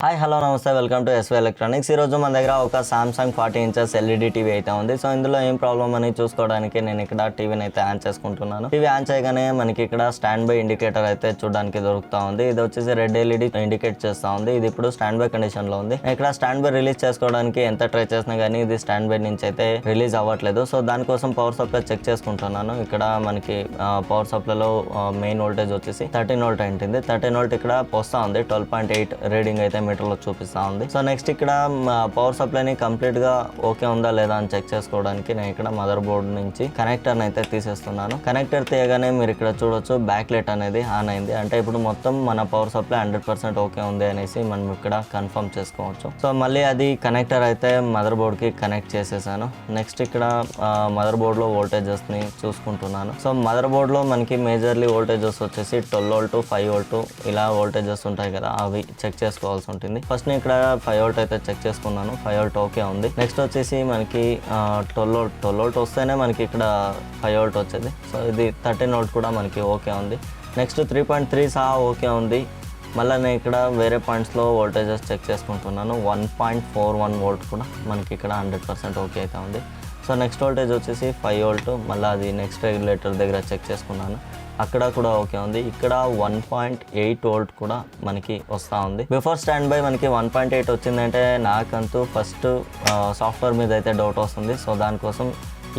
Hi hello నమస్తే welcome to SV electronics. ఈరోజు మన దగ్గర ఒక సామ్సంగ్ 40 ఇంచెస్ ఎల్ఈడి టీవీ అయితే ఉంది. సో ఇందులో ఏం ప్రాబ్లం అని చూసుకోవడానికి నేను ఇక్కడ టీవీని అయితే ఆన్ చేసుకుంటున్నాను. టీవీ ఆన్ చేయగానే మనకి ఇక్కడ స్టాండ్ బై ఇండికేటర్ అయితే చూడడానికి దొరుకుతా ఉంది. ఇది వచ్చేసి రెడ్ ఎల్ఈడి ఇండికేట్ చేస్తా ఉంది. ఇది ఇప్పుడు స్టాండ్ బై కండిషన్ లో ఉంది. ఇక్కడ స్టాండ్ బై రిలీజ్ చేసుకోవడానికి ఎంత ట్రై చేసినా గానీ ఇది స్టాండ్ బై నుంచి అయితే రిలీజ్ అవ్వట్లేదు. సో దానికోసం పవర్ సప్లై చెక్ చేసుకుంటున్నాను. ఇక్కడ మనకి పవర్ సప్లై లో మెయిన్ వోల్టేజ్ వచ్చేసి 13 వోల్ట్ అయింది. 13 వోల్ట్ ఇక్కడ వస్తా ఉంది. 12.8 రీడింగ్ అయితే మీటర్ లో చూపిస్తా ఉంది. సో నెక్స్ట్ ఇక్కడ పవర్ సప్లై ని కంప్లీట్ గా ఓకే ఉందా లేదా అని చెక్ చేసుకోవడానికి నేను ఇక్కడ మదర్ బోర్డ్ నుంచి కనెక్టర్ అయితే తీసేస్తున్నాను. కనెక్టర్ తీయగానే మీరు ఇక్కడ చూడొచ్చు బ్యాక్ లైట్ అనేది ఆన్ అయింది. అంటే ఇప్పుడు మొత్తం మన పవర్ సప్లై 100% ఓకే ఉంది అనేసి మనం ఇక్కడ కన్ఫర్మ్ చేసుకోవచ్చు. సో మళ్ళీ అది కనెక్టర్ అయితే మదర్ బోర్డ్ కి కనెక్ట్ చేసేసాను. నెక్స్ట్ ఇక్కడ మదర్ బోర్డ్ లో వోల్టేజెస్ ని చూసుకుంటున్నాను. సో మదర్ బోర్డ్ లో మనకి మేజర్లీ వోల్టేజెస్ వచ్చేసి 12 వోల్ట్ 5 వోల్ట్ ఇలా వోల్టేజెస్ ఉంటాయి కదా, అవి చెక్ చేసుకోవాల్సి ఉంటుంది. ఫస్ట్ నేను ఇక్కడ 5 వోల్ట్ అయితే చెక్ చేసుకున్నాను. 5 వోల్ట్ ఓకే ఉంది. నెక్స్ట్ వచ్చేసి మనకి 12 వోల్ట్ వస్తేనే మనకి ఇక్కడ 5 వోల్ట్ వచ్చేది. సో ఇది 13 వోల్ట్ కూడా మనకి ఓకే ఉంది. నెక్స్ట్ 3.3 సహా ఓకే ఉంది. మళ్ళీ నేను ఇక్కడ వేరే పాయింట్స్లో వోల్టేజెస్ చెక్ చేసుకుంటున్నాను. 1.41 వోల్ట్ కూడా మనకి ఇక్కడ 100% ఓకే అయితే ఉంది. సో నెక్స్ట్ వోల్టేజ్ వచ్చేసి 5 వోల్ట్. మళ్ళీ అది నెక్స్ట్ రెగ్యులేటర్ దగ్గర చెక్ చేసుకున్నాను, అక్కడ కూడా ఓకే ఉంది. ఇక్కడ 1.8 వోల్ట్ కూడా మనకి వస్తూ ఉంది. బిఫోర్ స్టాండ్ బై మనకి 1.8 వచ్చిందంటే నాకంతూ ఫస్ట్ సాఫ్ట్వేర్ మీద అయితే డౌట్ వస్తుంది. సో దానికోసం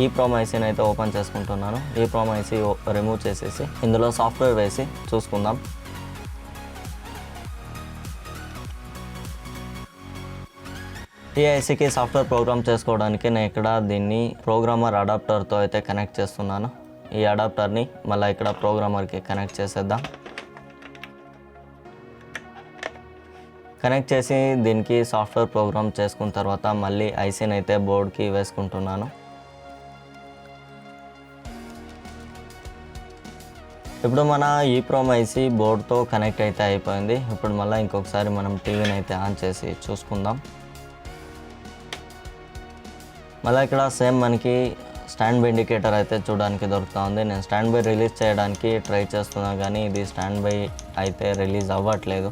ఈ ప్రోమ్ ఐసీని అయితే ఓపెన్ చేసుకుంటున్నాను. ఈ ప్రోమ్ ఐసీ రిమూవ్ చేసేసి ఇందులో సాఫ్ట్వేర్ వేసి చూసుకుందాం. ఈ ఐసీకి సాఫ్ట్వేర్ ప్రోగ్రామ్ చేసుకోవడానికి నేను ఇక్కడ దీన్ని ప్రోగ్రామర్ అడాప్టర్తో అయితే కనెక్ట్ చేస్తున్నాను. ఈ అడాప్టర్ని మళ్ళీ ఇక్కడ ప్రోగ్రామర్కి కనెక్ట్ చేసేద్దాం. కనెక్ట్ చేసి దీనికి సాఫ్ట్వేర్ ప్రోగ్రామ్ చేసుకున్న తర్వాత మళ్ళీ ఐసీని అయితే బోర్డ్కి వేసుకుంటున్నాను. ఇప్పుడు మన ఈ ప్రోమ్ ఐసీ బోర్డ్తో కనెక్ట్ అయితే అయిపోయింది. ఇప్పుడు మళ్ళీ ఇంకొకసారి మనం టీవీని అయితే ఆన్ చేసి చూసుకుందాం. మళ్ళీ ఇక్కడ సేమ్ మనకి స్టాండ్ బై ఇండికేటర్ అయితే చూడడానికి దొరుకుతూ ఉంది. నేను స్టాండ్ బై రిలీజ్ చేయడానికి ట్రై చేస్తున్నా కానీ ఇది స్టాండ్ బై అయితే రిలీజ్ అవ్వట్లేదు.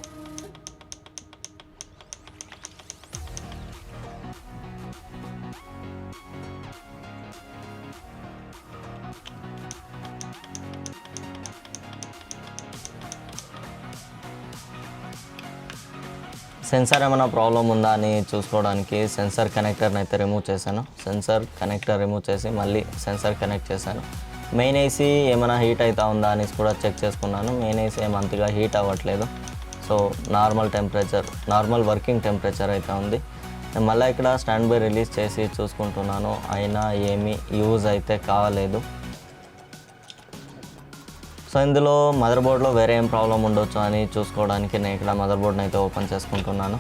సెన్సార్ ఏమైనా ప్రాబ్లం ఉందా అని చూసుకోవడానికి సెన్సార్ కనెక్టర్ని అయితే రిమూవ్ చేశాను. సెన్సార్ కనెక్టర్ రిమూవ్ చేసి మళ్ళీ సెన్సార్ కనెక్ట్ చేశాను. మెయిన్ ఏసీ ఏమైనా హీట్ అవుతా ఉందా అని కూడా చెక్ చేసుకున్నాను. మెయిన్ ఏసీ ఏమంతగా హీట్ అవ్వట్లేదు. So normal temperature, normal working temperature అయితే ఉంది. నేను మళ్ళీ ఇక్కడ స్టాండ్ బై రిలీజ్ చేసి చూసుకుంటున్నాను. అయినా ఏమీ యూజ్ అయితే కావలేదు. సో ఇందులో మదర్ బోర్డ్లో వేరే ఏం ప్రాబ్లం ఉండొచ్చు అని చూసుకోవడానికి నేను ఇక్కడ మదర్ బోర్డ్ని అయితే ఓపెన్ చేసుకుంటున్నాను.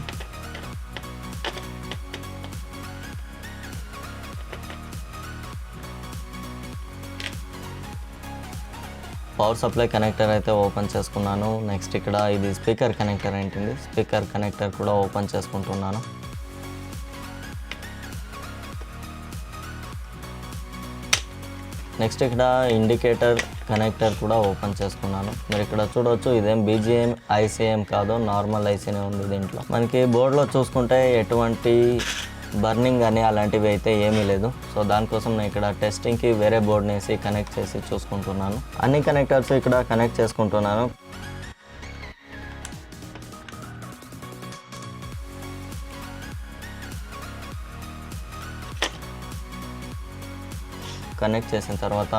పవర్ సప్లై కనెక్టర్ అయితే ఓపెన్ చేసుకున్నాను. నెక్స్ట్ ఇక్కడ ఇది స్పీకర్ కనెక్టర్ ఏంటింది, స్పీకర్ కనెక్టర్ కూడా ఓపెన్ చేసుకుంటున్నాను. నెక్స్ట్ ఇక్కడ ఇండికేటర్ కనెక్టర్ కూడా ఓపెన్ చేసుకున్నాను. మీరు ఇక్కడ చూడవచ్చు, ఇదేం బీజీఎం ఐసీఎం కాదు, నార్మల్ ఐసీనే ఉంది. దీంట్లో మనకి బోర్డులో చూసుకుంటే ఎటువంటి బర్నింగ్ అని అలాంటివి అయితే ఏమీ లేదు. సో దానికోసం నేను ఇక్కడ టెస్టింగ్కి వేరే బోర్డ్ని వేసి కనెక్ట్ చేసి చూసుకుంటున్నాను. అన్ని కనెక్టర్స్ ఇక్కడ కనెక్ట్ చేసుకుంటున్నాను. కనెక్ట్ చేసిన తర్వాత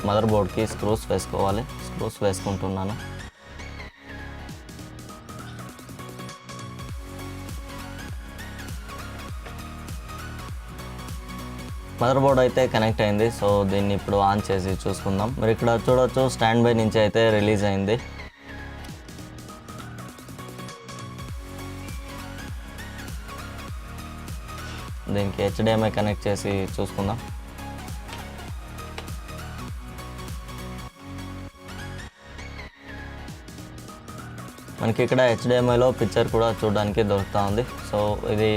మదర్ బోర్డ్కి స్క్రూస్ వేసుకోవాలి. స్క్రూస్ వేసుకుంటున్నాను. మదర్ బోర్డ్ అయితే కనెక్ట్ అయింది. సో దీన్ని ఇప్పుడు ఆన్ చేసి చూసుకుందాం. మీరు ఇక్కడ చూడవచ్చు, స్టాండ్ బై నుంచి అయితే రిలీజ్ అయింది. దీనికి హెచ్డిఎంఐ కనెక్ట్ చేసి చూసుకుందాం. మనకి ఇక్కడ HDMIలో పిక్చర్ కూడా చూడడానికి దొరుకుతా ఉంది. సో ఇది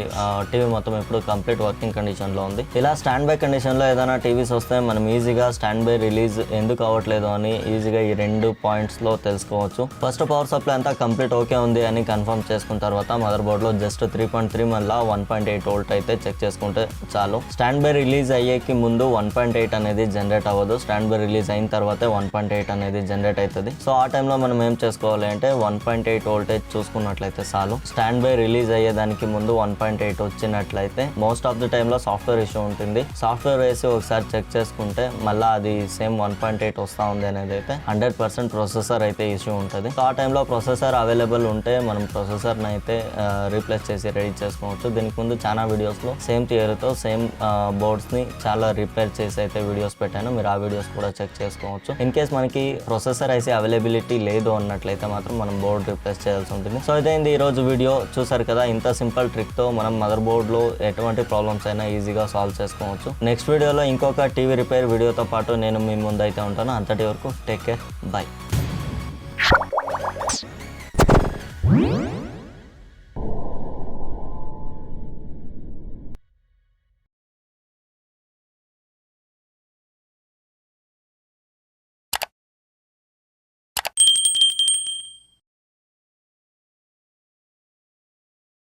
టీవీ మొత్తం ఇప్పుడు కంప్లీట్ వర్కింగ్ కండిషన్లో ఉంది. ఇలా స్టాండ్ బై కండిషన్లో ఏదైనా టీవీస్ వస్తే మనం ఈజీగా స్టాండ్ బై రిలీజ్ ఎందుకు అవ్వట్లేదు అని ఈజీగా ఈ 2 పాయింట్స్లో తెలుసుకోవచ్చు. ఫస్ట్ పవర్ సప్లై అంతా కంప్లీట్ ఓకే ఉంది అని కన్ఫర్మ్ చేసుకున్న తర్వాత మదర్ బోర్డ్లో జస్ట్ 3.3 మళ్ళీ 1.8 వోల్ట్ అయితే చెక్ చేసుకుంటే చాలు. స్టాండ్ బై రిలీజ్ అయ్యేకి ముందు 1.8 అనేది జనరేట్ అవ్వదు. స్టాండ్ బై రిలీజ్ అయిన తర్వాతే 1.8 అనేది జనరేట్ అవుతుంది. సో ఆ టైంలో మనం ఏం చేసుకోవాలి అంటే 1.8 వోల్టేజ్ చూసుకున్నట్లయితే చాలు. స్టాండ్ బై రిలీజ్ అయ్యేదానికి ముందు 1.8 వచ్చినట్లయితే మోస్ట్ ఆఫ్ ది టైంలో సాఫ్ట్వేర్ ఇష్యూ ఉంటుంది. సాఫ్ట్వేర్ వేసి ఒకసారి చెక్ చేసుకుంటే మళ్ళీ అది సేమ్ 1.8 వస్తూ ఉంది అనేది అయితే 100% ప్రొసెసర్ అయితే ఇష్యూ ఉంటుంది. సో ఆ టైంలో ప్రొసెసర్ అవైలబుల్ ఉంటే మనం ప్రొసెసర్ని అయితే రీప్లేస్ చేసి రెడీ చేసుకోవచ్చు. దీనికి ముందు చాలా వీడియోస్లో సేమ్ థియరీతో సేమ్ బోర్డ్స్ని చాలా రిపేర్ చేసి అయితే వీడియోస్ పెట్టాను. మీరు ఆ వీడియోస్ కూడా చెక్ చేసుకోవచ్చు. ఇన్ కేస్ మనకి ప్రొసెసర్ అయితే అవైలబిలిటీ లేదు అన్నట్లయితే మాత్రం మనం బోర్డ్ రీప్లేస్ చేయాల్సి ఉంటుంది. సో ఇదైంది ఈరోజు వీడియో. చూసారు కదా, ఇంత సింపుల్ ట్రిక్తో మనం మదర్ బోర్డ్లో ఎటువంటి ప్రాబ్లమ్స్ అయినా ఈజీగా సాల్వ్ చేసుకోవచ్చు. నెక్స్ట్ వీడియోలో ఇంకొక టీవీ రిపేర్ వీడియోతో పాటు నేను మీ ముందు అయితే ఉంటాను. అంతటి వరకు టేక్ కేర్, బై.